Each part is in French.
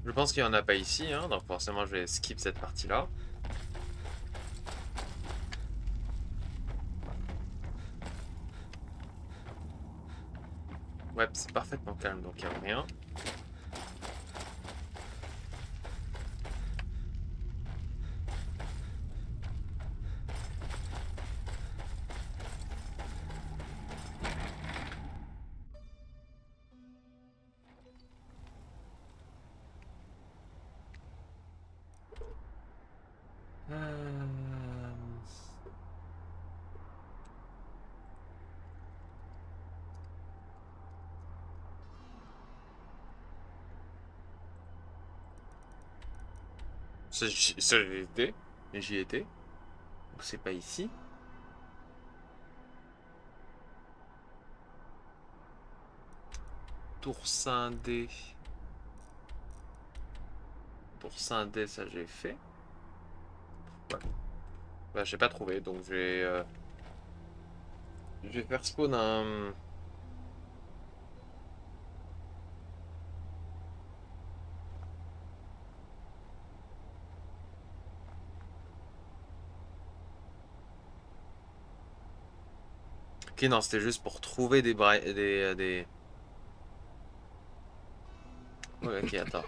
Je pense qu'il n'y en a pas ici, hein, donc forcément je vais skip cette partie-là. Ouais, c'est parfaitement calme, donc il n'y a rien. Ça, j'y étais. J'y étais. Donc c'est pas ici. Tour scindé. Tour scindé, ça j'ai fait. Ouais. Bah, j'ai pas trouvé, donc je vais faire spawn un. Ok, non, c'était juste pour trouver des. Ouais, ok, attends.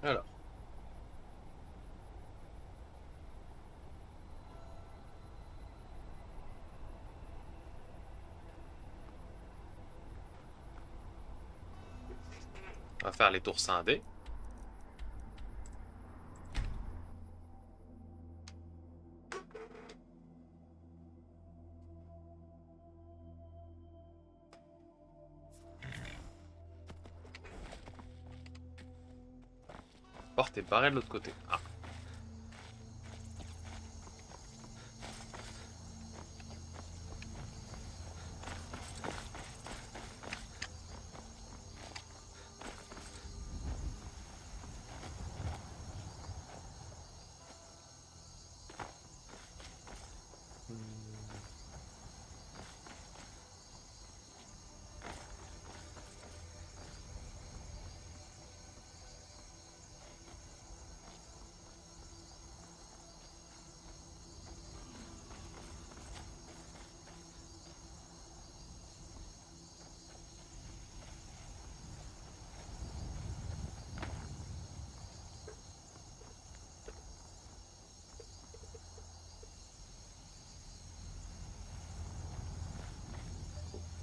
Alors, on va faire les tours scindés. Porte est barrée de l'autre côté. Ah.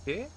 Ok.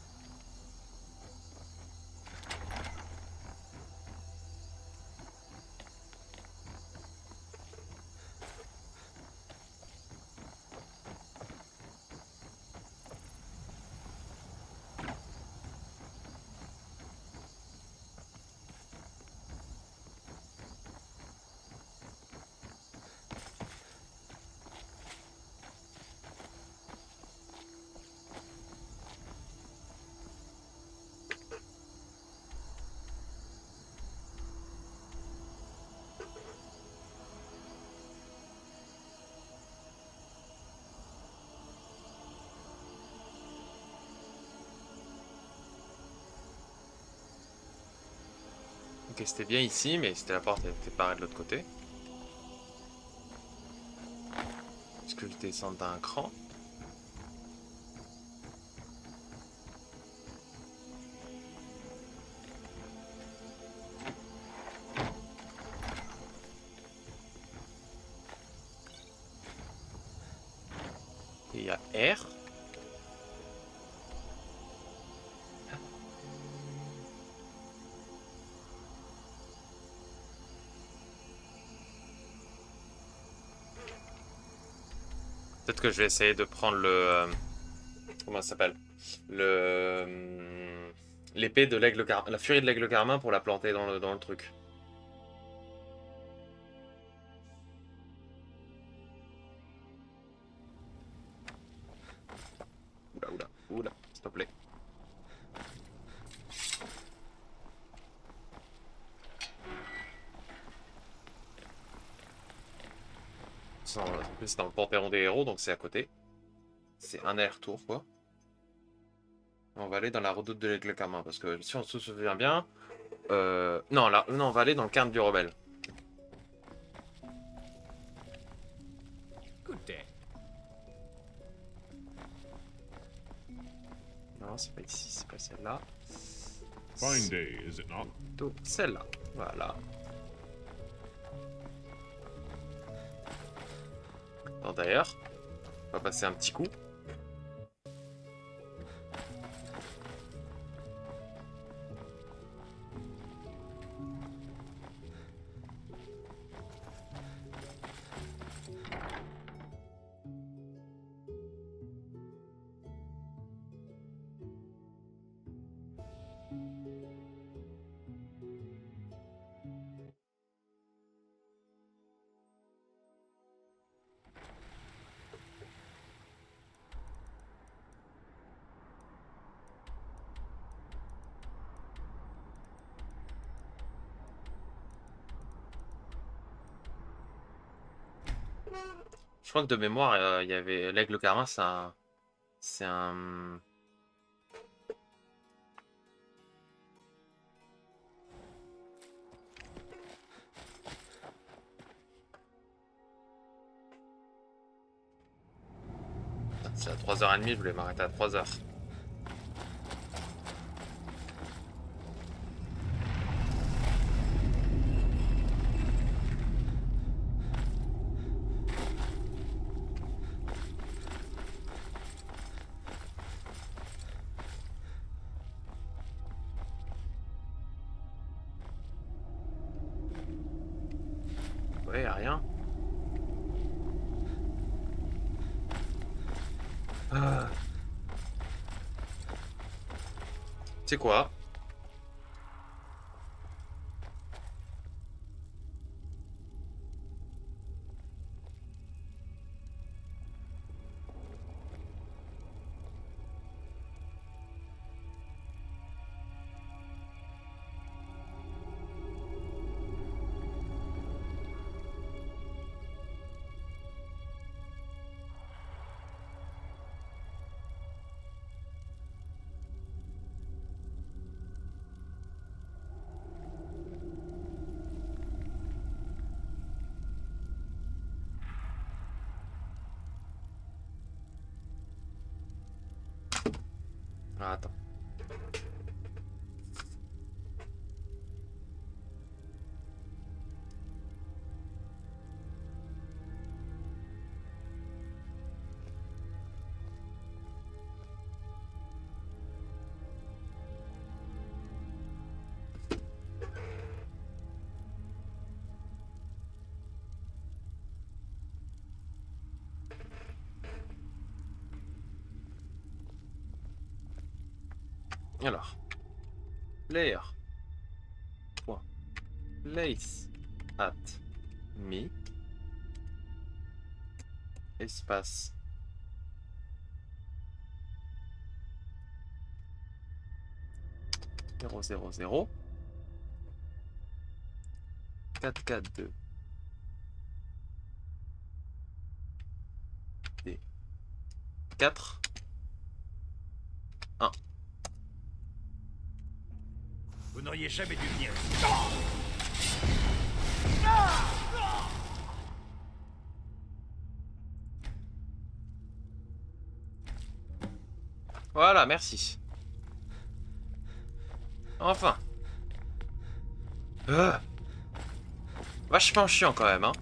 Ok, c'était bien ici, mais c'était la porte elle était barrée de l'autre côté. Est-ce que je descends d'un cran? Et il y a R. Peut-être que je vais essayer de prendre le... comment ça s'appelle? L'épée de l'aigle carmin, la furie de l'aigle carmin pour la planter dans le truc. Oula, s'il te plaît. En plus, c'est dans le Panthéon des héros, donc c'est à côté. C'est un aller-retour, quoi. On va aller dans la redoute de l'aigle carmin, parce que si on se souvient bien... non, là, non, on va aller dans le cairn du rebelle. Non, c'est pas ici, c'est pas celle-là. Fine day, is it not? Donc, celle-là, voilà. Alors d'ailleurs, on va passer un petit coup. Je crois que de mémoire, il y avait l'aigle carmin, c'est un... C'est à 3h30, je voulais m'arrêter à 3h. Ouais, y'a rien. Ah. Tu sais quoi? Ah, attends. Alors, player. Point. Place at me. Espace. Zéro, zéro, zéro. 4, 4, 2. D. 4. 1. Vous n'auriez jamais dû venir. Voilà, merci. Enfin. Vachement chiant quand même, hein.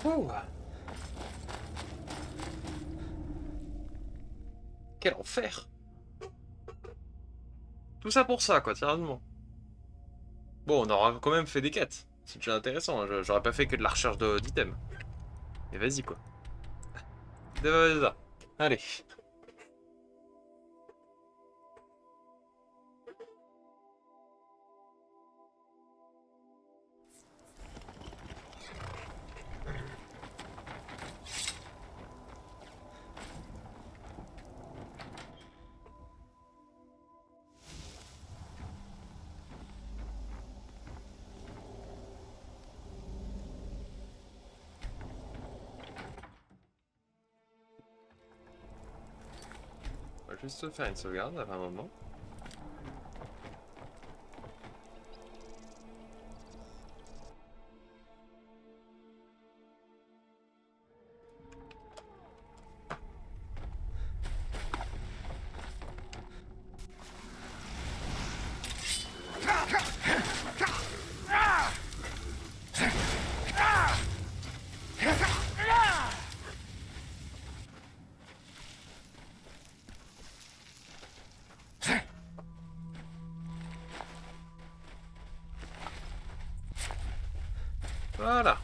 Ouh. Quel enfer. Tout ça pour ça, quoi, sérieusement. Bon, on aura quand même fait des quêtes. C'est déjà intéressant, hein. J'aurais pas fait que de la recherche d'items. Mais vas-y, quoi. Allez. On va juste faire une sauvegarde à un moment. Voilà.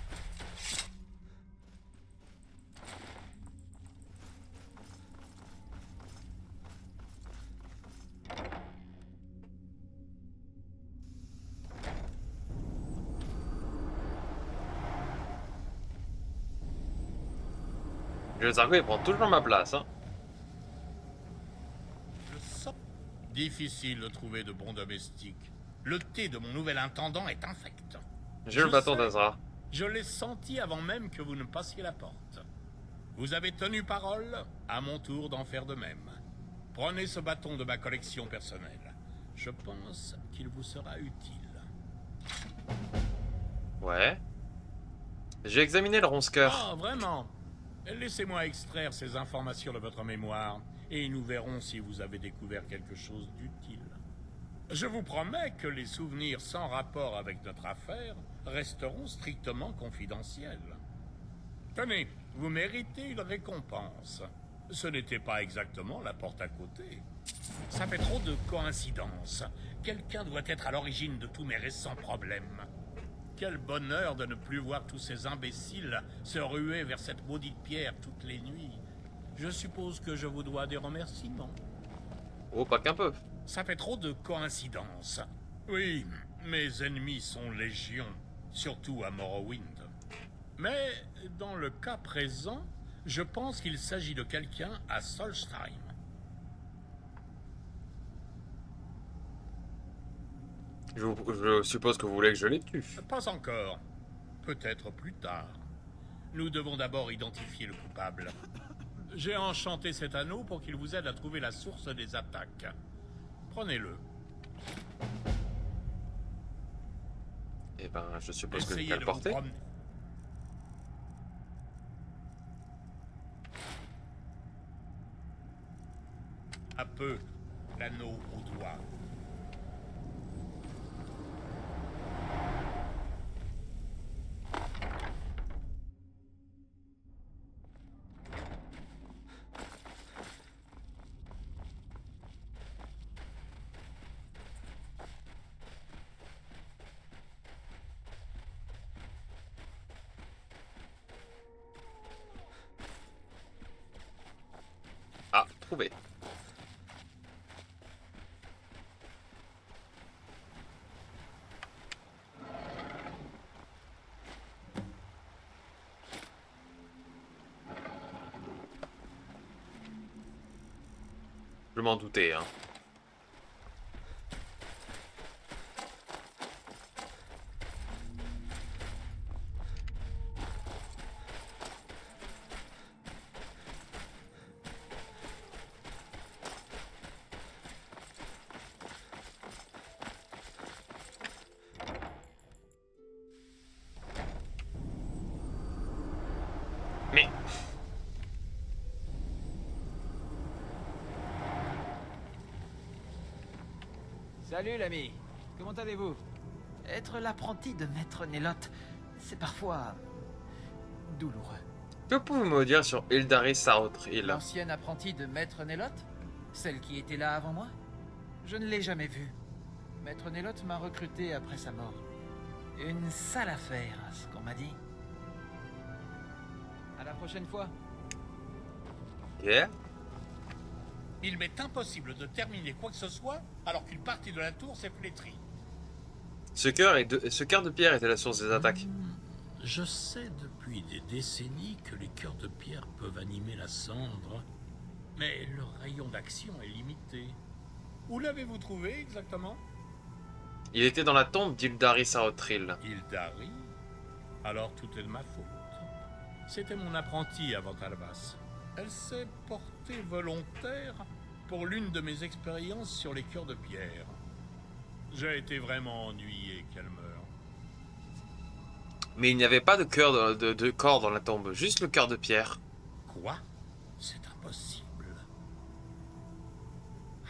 Le Zargo, il prend toujours ma place, hein. Je sens difficile de trouver de bons domestiques. Le thé de mon nouvel intendant est infect. J'ai le bâton sais. d'Azra. Je l'ai senti avant même que vous ne passiez la porte. Vous avez tenu parole, à mon tour d'en faire de même. Prenez ce bâton de ma collection personnelle. Je pense qu'il vous sera utile. Ouais. J'ai examiné le ronce-cœur. Ah, vraiment? Laissez-moi extraire ces informations de votre mémoire, et nous verrons si vous avez découvert quelque chose d'utile. Je vous promets que les souvenirs sans rapport avec notre affaire resteront strictement confidentiels. Tenez, vous méritez une récompense. Ce n'était pas exactement la porte à côté. Ça fait trop de coïncidences. Quelqu'un doit être à l'origine de tous mes récents problèmes. Quel bonheur de ne plus voir tous ces imbéciles se ruer vers cette maudite pierre toutes les nuits. Je suppose que je vous dois des remerciements. Oh, pas qu'un peu. Ça fait trop de coïncidences. Oui, mes ennemis sont légion, surtout à Morrowind. Mais dans le cas présent, je pense qu'il s'agit de quelqu'un à Solstheim. Je suppose que vous voulez que je les tue. Pas encore. Peut-être plus tard. Nous devons d'abord identifier le coupable. J'ai enchanté cet anneau pour qu'il vous aide à trouver la source des attaques. Prenez-le. Eh ben, je suppose que je Essayez vais de le vous porter. promener. À peu, l'anneau au doigt. Ah, trouvé. Je m'en doutais, hein. Mais... Salut l'ami, comment allez-vous? Être l'apprenti de Maître Néloth, c'est parfois douloureux. Que pouvez-vous me dire sur Hildaris Sarothil? L'ancienne apprentie de Maître Néloth? Celle qui était là avant moi? Je ne l'ai jamais vu. Maître Nelotte m'a recruté après sa mort. Une sale affaire, ce qu'on m'a dit. À la prochaine fois. Yeah. Il m'est impossible de terminer quoi que ce soit alors qu'une partie de la tour s'est flétrie. Ce cœur de pierre était la source des attaques. Je sais depuis des décennies que les cœurs de pierre peuvent animer la cendre, mais leur rayon d'action est limité. Où l'avez-vous trouvé exactement? Il était dans la tombe d'Ildari Sarotril. Hildari? Alors tout est de ma faute. C'était mon apprentie avant Talvas. Elle s'est portée volontaire pour l'une de mes expériences sur les cœurs de pierre. J'ai été vraiment ennuyé qu'elle meure. Mais il n'y avait pas de cœur de corps dans la tombe, juste le cœur de pierre. Quoi? C'est impossible.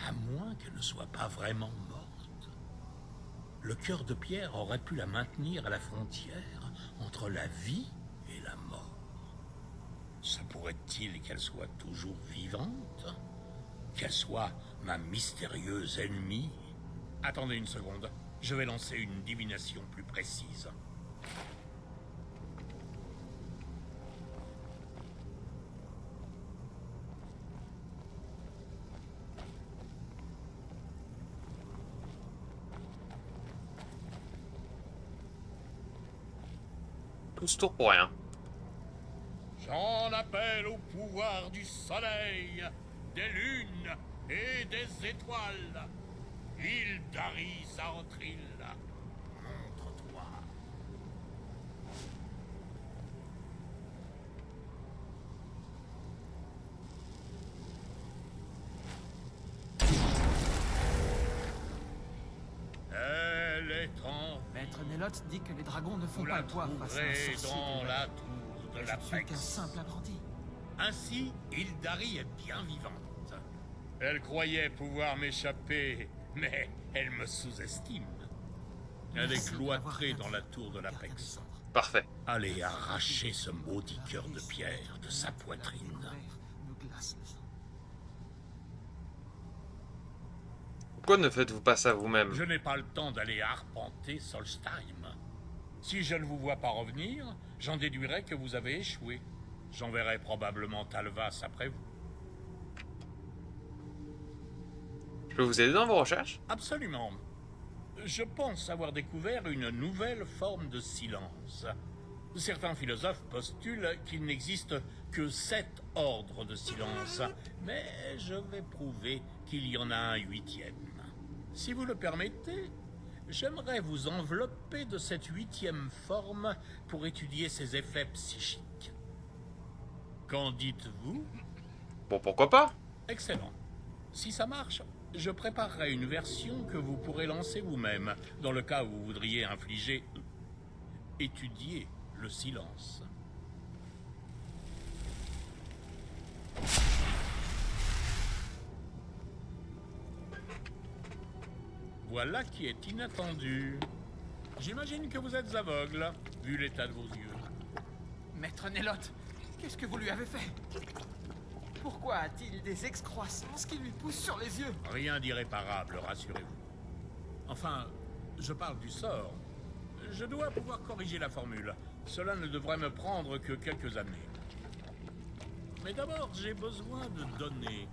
À moins qu'elle ne soit pas vraiment morte. Le cœur de pierre aurait pu la maintenir à la frontière entre la vie et la mort. Se pourrait-il qu'elle soit toujours vivante? Qu'elle soit ma mystérieuse ennemie? Attendez une seconde, je vais lancer une divination plus précise. Tout ce tour pour rien. J'en appelle au pouvoir du soleil, des lunes et des étoiles. Hildari Sarotril, montre-toi. Elle est en Maître Nelotte dit que les dragons ne font Vous pas la le poids face à un trouverez sorcier dans de la tour de Je la ne suis qu'un Pex. simple apprenti. Ainsi, Hildari est bien vivante. Elle croyait pouvoir m'échapper, mais elle me sous-estime. Elle est Merci cloîtrée d'avoir dans la tour de gardien l'Apex. des cendres. Parfait. Allez arracher ce maudit cœur de pierre de sa poitrine. Me glace le sang. Pourquoi ne faites-vous pas ça vous-même? Je n'ai pas le temps d'aller arpenter Solstheim. Si je ne vous vois pas revenir, j'en déduirai que vous avez échoué. J'enverrai probablement Talvas après vous. Je peux vous aider dans vos recherches? Absolument. Je pense avoir découvert une nouvelle forme de silence. Certains philosophes postulent qu'il n'existe que 7 ordres de silence, mais je vais prouver qu'il y en a un 8e. Si vous le permettez, j'aimerais vous envelopper de cette 8e forme pour étudier ses effets psychiques. Qu'en dites-vous? Bon, pourquoi pas? Excellent. Si ça marche, je préparerai une version que vous pourrez lancer vous-même, dans le cas où vous voudriez infliger... étudier le silence. Voilà qui est inattendu. J'imagine que vous êtes aveugle, vu l'état de vos yeux. Maître Nelotte, qu'est-ce que vous lui avez fait? Pourquoi a-t-il des excroissances qui lui poussent sur les yeux? Rien d'irréparable, rassurez-vous. Enfin, je parle du sort. Je dois pouvoir corriger la formule. Cela ne devrait me prendre que quelques années. Mais d'abord, j'ai besoin de données.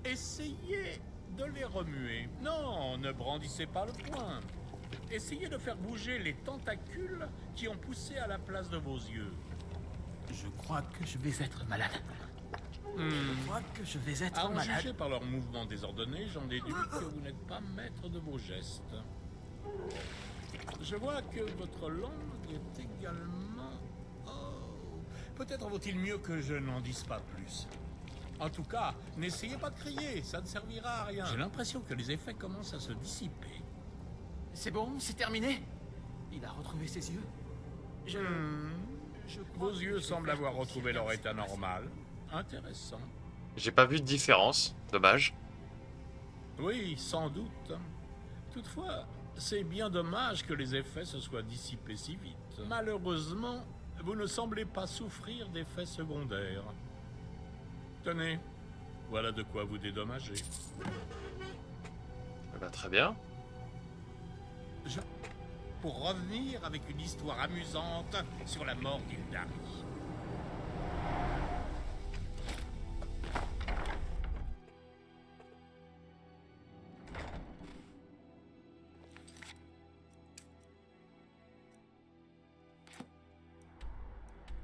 Essayez de les remuer. Non, ne brandissez pas le poing. Essayez de faire bouger les tentacules qui ont poussé à la place de vos yeux. Je crois que je vais être malade. Je crois que je vais être À en malade. juger par leurs mouvements désordonnés, j'en déduis que vous n'êtes pas maître de vos gestes. Je vois que votre langue est également... Oh, peut-être vaut-il mieux que je n'en dise pas plus. En tout cas, n'essayez pas de crier, ça ne servira à rien. J'ai l'impression que les effets commencent à se dissiper. C'est bon, c'est terminé. Il a retrouvé ses yeux. Je crois Vos que yeux je vais semblent faire avoir comme retrouvé si rien leur ne état s'était passé. normal. Intéressant. J'ai pas vu de différence. Dommage. Oui, sans doute. Toutefois, c'est bien dommage que les effets se soient dissipés si vite. Malheureusement, vous ne semblez pas souffrir d'effets secondaires. Tenez, voilà de quoi vous dédommager. bah très bien. Pour revenir avec une histoire amusante sur la mort d'Ildari.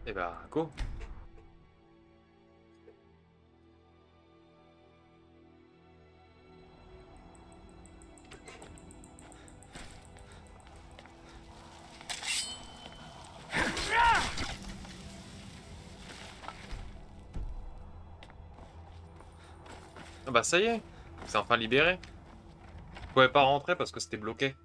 Et bah go. Ah bah ça y est, c'est enfin libéré. Je pouvais pas rentrer parce que c'était bloqué.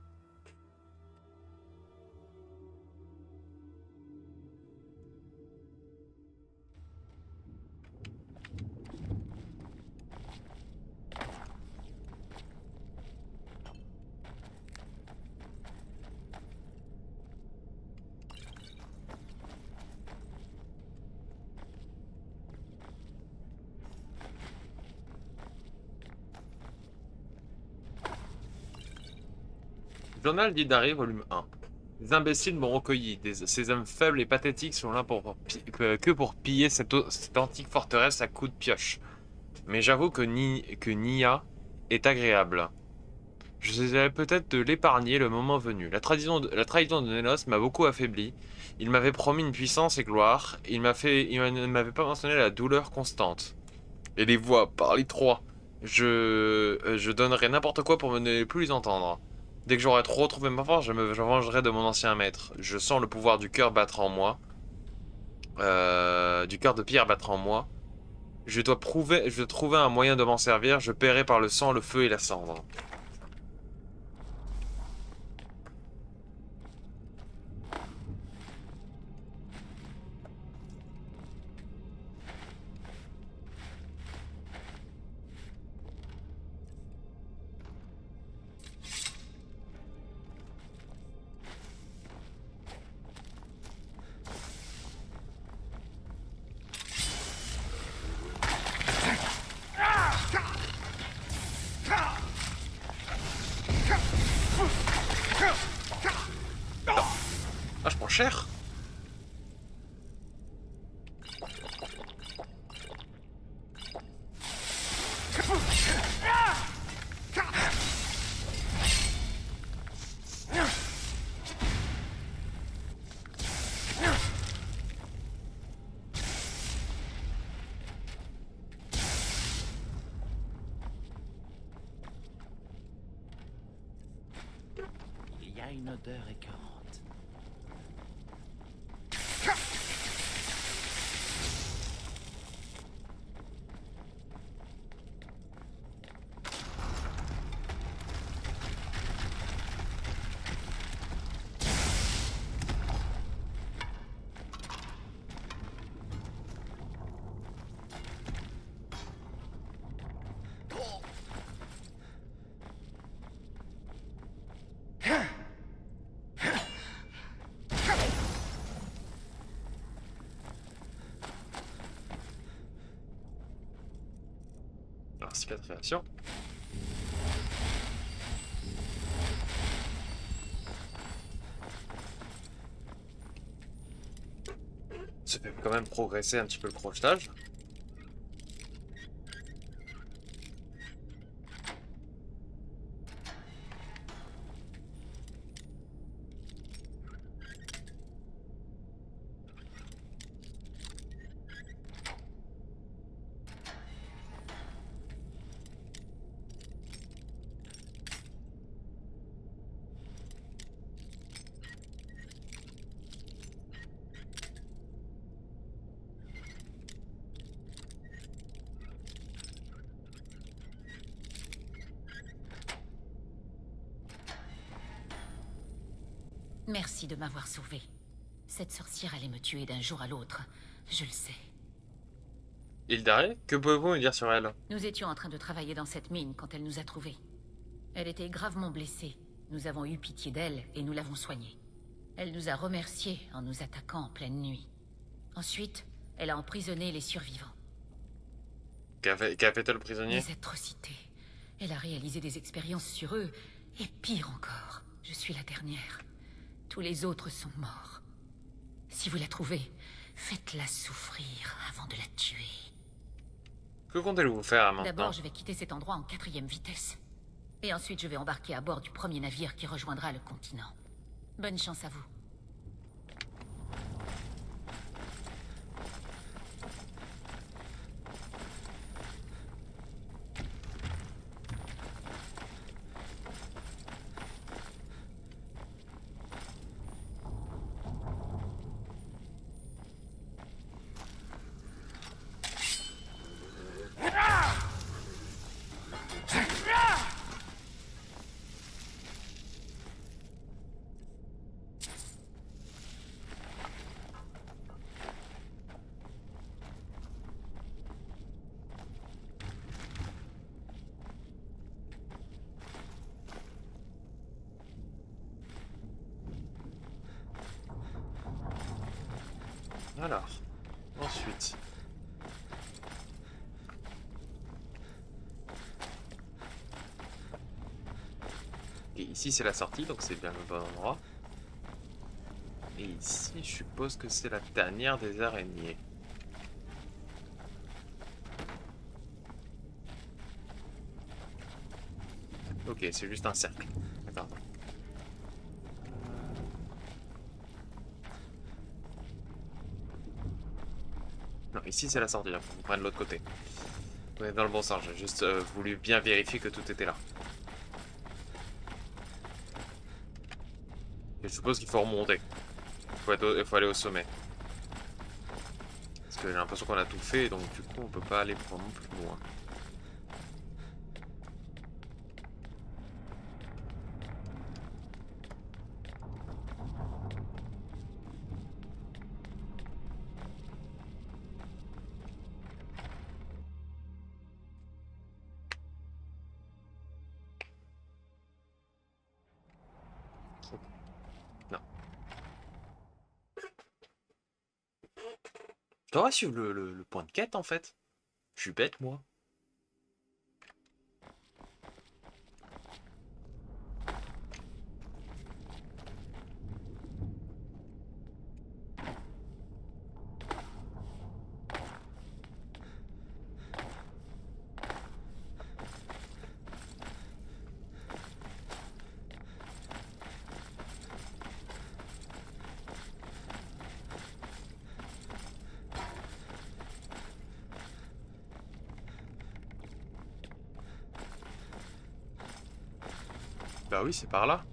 Journal d'Ildari, volume 1. Les imbéciles m'ont recueilli. Ces hommes faibles et pathétiques sont là que pour piller cette antique forteresse à coups de pioche. Mais j'avoue que Nia est agréable. J'essaierai peut-être de l'épargner le moment venu. La trahison de Nélos m'a beaucoup affaibli. Il m'avait promis une puissance et gloire. Il ne m'avait pas mentionné la douleur constante. Et les voix, par les trois. Je donnerais n'importe quoi pour ne plus les entendre. Dès que j'aurai trop retrouvé ma force, je vengerai de mon ancien maître. Je sens le pouvoir du cœur battre en moi. Du cœur de pierre battre en moi. Je dois trouver un moyen de m'en servir. Je paierai par le sang, le feu et la cendre. Ah, je prends cher. Il y a une odeur écœurante. Alors, cicatrisation. Ça fait quand même progresser un petit peu le crochetage. Merci de m'avoir sauvé. Cette sorcière allait me tuer d'un jour à l'autre. Je le sais. Ildari, que pouvez-vous me dire sur elle? Nous étions en train de travailler dans cette mine quand elle nous a trouvés. Elle était gravement blessée. Nous avons eu pitié d'elle et nous l'avons soignée. Elle nous a remerciés en nous attaquant en pleine nuit. Ensuite, elle a emprisonné les survivants. Qu'a fait-elle prisonnier? Les atrocités. Elle a réalisé des expériences sur eux, et pire encore, je suis la dernière. Tous les autres sont morts. Si vous la trouvez, faites-la souffrir avant de la tuer. Que comptez-vous faire maintenant? D'abord, je vais quitter cet endroit en 4e vitesse. Et ensuite, je vais embarquer à bord du premier navire qui rejoindra le continent. Bonne chance à vous. Alors, ensuite. Et ici c'est la sortie, donc c'est bien le bon endroit. Et ici, je suppose que c'est la tanière des araignées. Ok, c'est juste un cercle. D'accord. Non, ici c'est la sortie, il faut qu'on prenne de l'autre côté. On est dans le bon sens, j'ai juste voulu bien vérifier que tout était là. Et je suppose qu'il faut remonter. Il faut aller au sommet. Parce que j'ai l'impression qu'on a tout fait, donc du coup on peut pas aller vraiment plus loin. Non. Je devrais suivre le point de quête en fait. Je suis bête moi. Bah oui, c'est par là.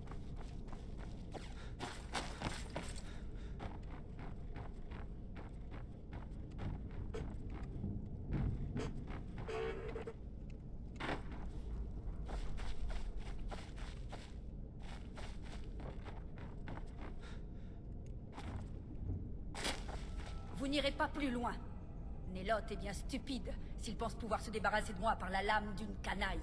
Vous n'irez pas plus loin. Néloth est bien stupide s'il pense pouvoir se débarrasser de moi par la lame d'une canaille.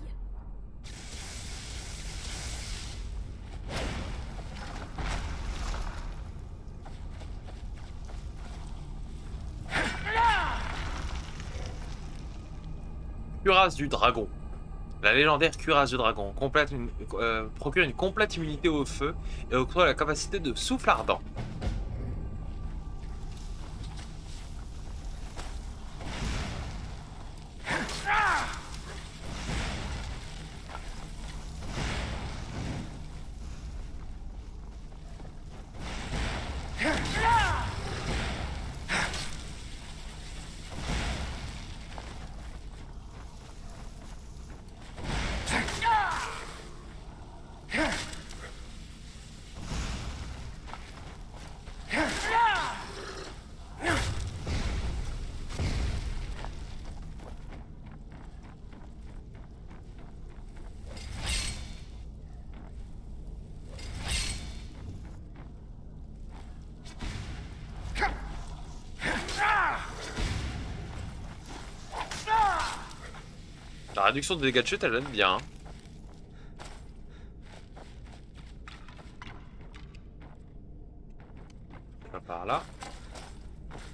Cuirasse du dragon. La légendaire cuirasse du dragon procure une complète immunité au feu et octroie la capacité de souffle ardent. La réduction de dégâts de chute, elle aide bien. Hein. Pas par là.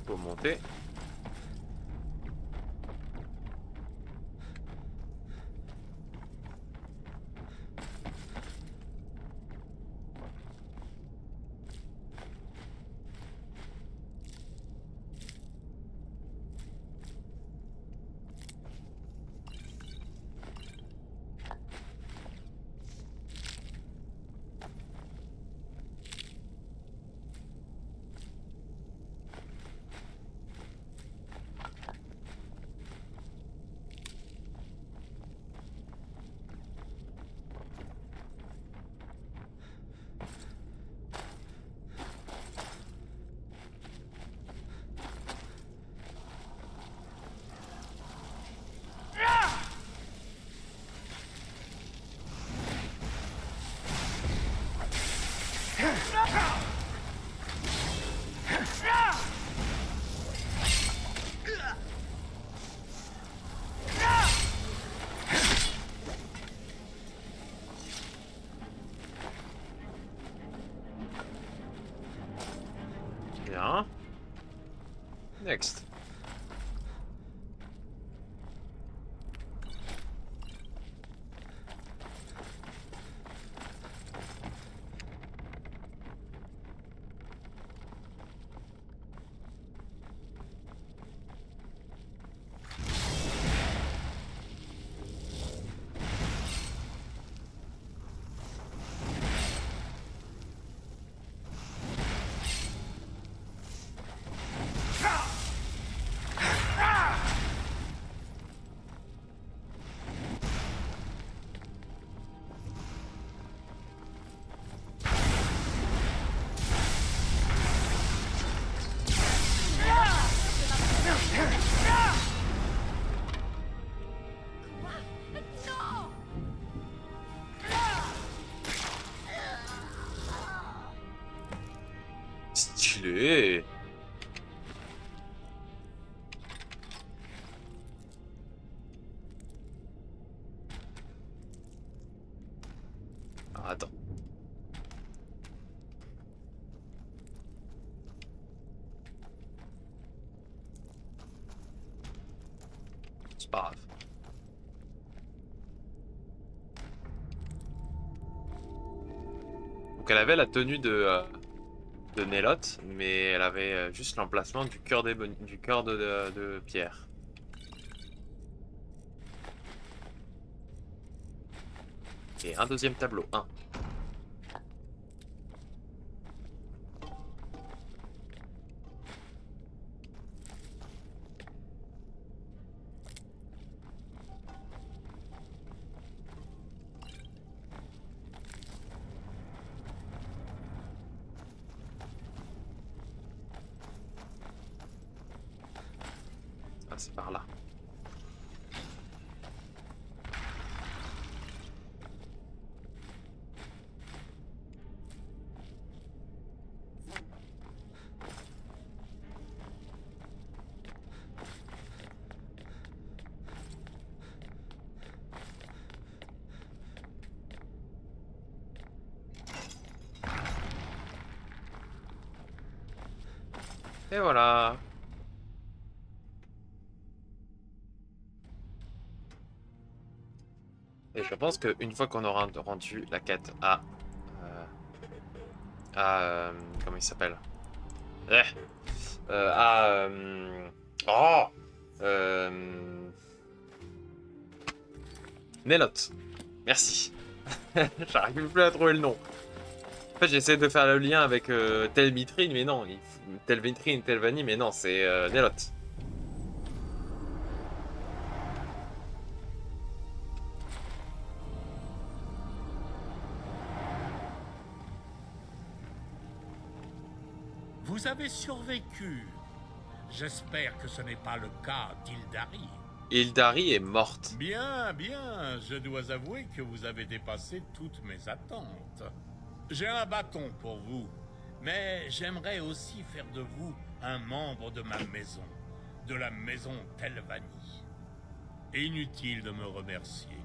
Faut monter. Bien. Next. Stylé. Ah, attends. C'est pas grave. Donc elle avait la tenue de Néloth, mais elle avait juste l'emplacement du cœur de pierre. Et un deuxième tableau, 1. Ah, c'est par là. Et voilà. Et je pense qu'une fois qu'on aura rendu la quête comment il s'appelle? Eh, oh, Néloth. Merci. J'arrive plus à trouver le nom. En fait, j'essaie de faire le lien avec telle vitrine, mais non. Telle vitrine, telle vanille, mais non, c'est Néloth. Vous avez survécu. J'espère que ce n'est pas le cas d'Ildari. Ildari est morte. Bien, bien. Je dois avouer que vous avez dépassé toutes mes attentes. J'ai un bâton pour vous, mais j'aimerais aussi faire de vous un membre de ma maison, de la maison Telvanni. Inutile de me remercier.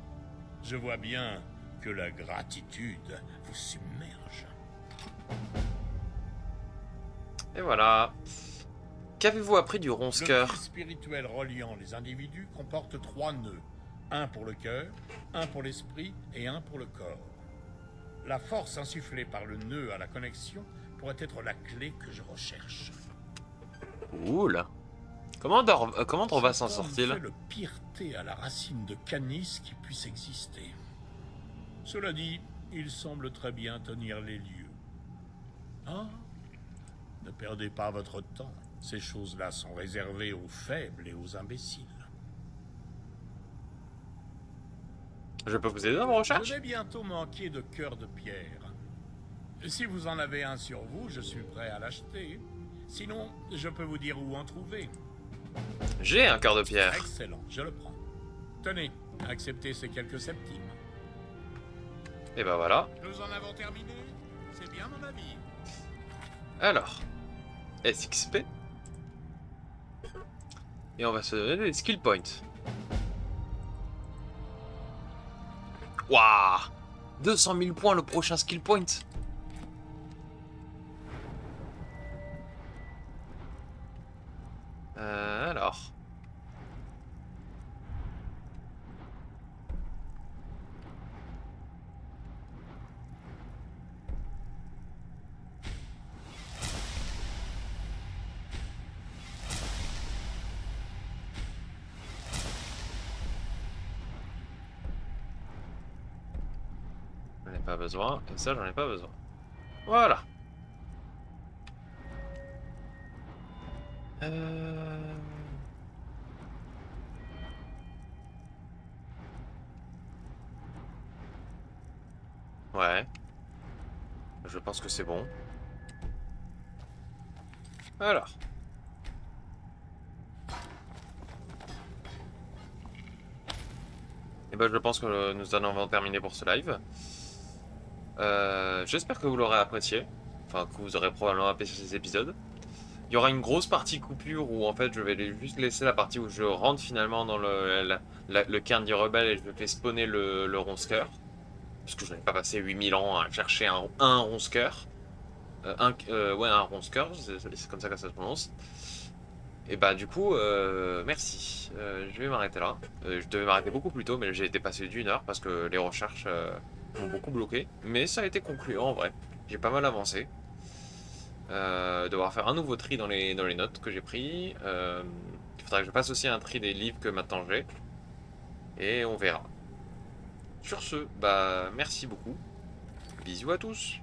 Je vois bien que la gratitude vous submerge. Et voilà. Qu'avez-vous appris du Le ronce-cœur? fil spirituel reliant les individus comporte 3 nœuds. Un pour le cœur, un pour l'esprit et un pour le corps. La force insufflée par le nœud à la connexion pourrait être la clé que je recherche. Oula. Comment on va s'en Cet homme sortir? fait le pire thé à la racine de Canis qui puisse exister. Cela dit, il semble très bien tenir les lieux. Ah, ne perdez pas votre temps. Ces choses-là sont réservées aux faibles et aux imbéciles. Je peux vous aider dans vos Je recherches? vais bientôt manquer de cœur de pierre. Si vous en avez un sur vous, je suis prêt à l'acheter. Sinon, je peux vous dire où en trouver. J'ai un cœur de pierre. Excellent, je le prends. Tenez, acceptez ces quelques centimes. Et ben voilà. Nous en avons terminé. C'est bien mon avis. Alors, SXP. Et on va se donner des skill points. Waouh, 200 000 points le prochain skill point. Alors. J'en ai pas besoin, et ça j'en ai pas besoin. Voilà. Ouais. Je pense que c'est bon. Alors. Et ben je pense que nous en avons terminé pour ce live. J'espère que vous l'aurez apprécié. Enfin, que vous aurez probablement apprécié ces épisodes. Il y aura une grosse partie coupure où en fait je vais juste laisser la partie où je rentre finalement dans le cairn du rebelle et je vais spawner le ronce-cœur. Parce que je n'avais pas passé 8000 ans à chercher un ronce-cœur. Ouais, un ronce-cœur, c'est comme ça que ça se prononce. Et bah du coup, merci. Je vais m'arrêter là. Je devais m'arrêter beaucoup plus tôt, mais j'ai été passé d'1 heure parce que les recherches m'ont beaucoup bloqué. Mais ça a été concluant en vrai. J'ai pas mal avancé. Devoir faire un nouveau tri dans les notes que j'ai pris. Il faudrait que je fasse aussi un tri des livres que maintenant j'ai. Et on verra. Sur ce, bah merci beaucoup. Bisous à tous.